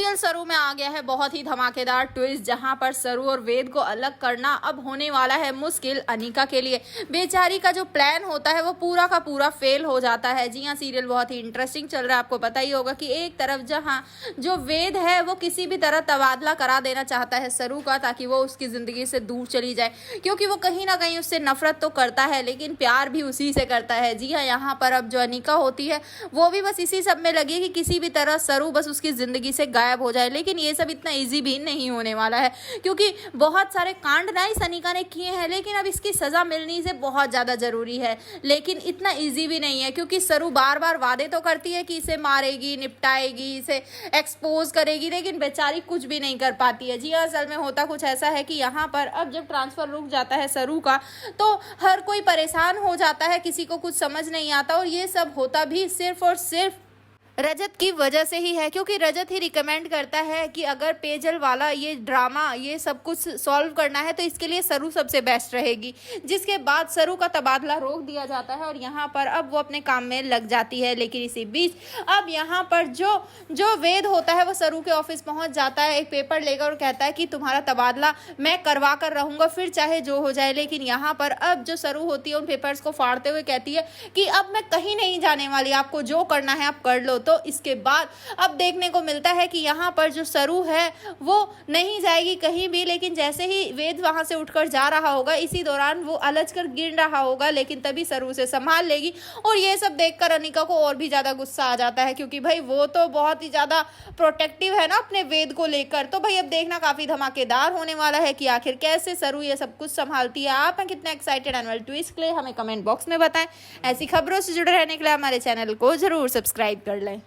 Serial सरू में आ गया है बहुत ही धमाकेदार ट्विस्ट, जहां पर सरू और वेद को अलग करना अब होने वाला है मुश्किल अनिका के लिए। बेचारी का जो प्लान होता है वो पूरा का पूरा फेल हो जाता है। जी हाँ, सीरियल बहुत ही इंटरेस्टिंग चल रहा है। आपको पता ही होगा कि एक तरफ जहां जो वेद है वो किसी भी तरह तबादला करा देना चाहता है सरू का, ताकि वो उसकी जिंदगी से दूर चली जाए, क्योंकि वो कहीं ना कहीं उससे नफरत तो करता है लेकिन प्यार भी उसी से करता है। जी हाँ, यहाँ पर अब जो अनिका होती है वो भी बस इसी सब में लगी है कि किसी भी तरह सरू बस उसकी जिंदगी से गायब हो जाए। लेकिन ये सब इतना इजी भी नहीं होने वाला है, क्योंकि बहुत सारे कांड ना इस अनिका ने किए हैं, लेकिन अब इसकी सजा मिलनी से बहुत ज़्यादा ज़रूरी है। लेकिन इतना इजी भी नहीं है, क्योंकि सरू बार बार वादे तो करती है कि इसे मारेगी, निपटाएगी, इसे एक्सपोज करेगी, लेकिन बेचारी कुछ भी नहीं कर पाती है। जी हाँ, असल में होता कुछ ऐसा है कि यहाँ पर अब जब ट्रांसफ़र रुक जाता है सरू का, तो हर कोई परेशान हो जाता है, किसी को कुछ समझ नहीं आता। और ये सब होता भी सिर्फ और सिर्फ रजत की वजह से ही है, क्योंकि रजत ही रिकमेंड करता है कि अगर पेजल वाला ये ड्रामा ये सब कुछ सॉल्व करना है तो इसके लिए सरू सबसे बेस्ट रहेगी। जिसके बाद सरू का तबादला रोक दिया जाता है और यहाँ पर अब वो अपने काम में लग जाती है। लेकिन इसी बीच अब यहाँ पर जो वेद होता है वो सरू के ऑफिस पहुँच जाता है एक पेपर लेकर और कहता है कि तुम्हारा तबादला मैं करवा कर रहूँगा, फिर चाहे जो हो जाए। लेकिन यहाँ पर अब जो सरू होती है उन पेपर्स को फाड़ते हुए कहती है कि अब मैं कहीं नहीं जाने वाली, आपको जो करना है आप कर लो। तो इसके बाद अब देखने को मिलता है कि यहाँ पर जो सरू है वो नहीं जाएगी कहीं भी, लेकिन जैसे ही वेद वहां से उठकर जा रहा होगा, इसी दौरान वो अलझ कर गिर रहा होगा, लेकिन तभी सरू से संभाल लेगी। और ये सब देखकर अनिका को और भी ज्यादा गुस्सा आ जाता है, क्योंकि भाई वो तो बहुत ही ज्यादा प्रोटेक्टिव है ना अपने वेद को लेकर। तो भाई अब देखना काफी धमाकेदार होने वाला है कि आखिर कैसे सरू ये सब कुछ संभालती है। आप हैं कितने एक्साइटेड एनुअल ट्विस्ट के लिए, हमें कमेंट बॉक्स में बताएं। ऐसी खबरों से जुड़े रहने के लिए हमारे चैनल को जरूर सब्सक्राइब कर लें।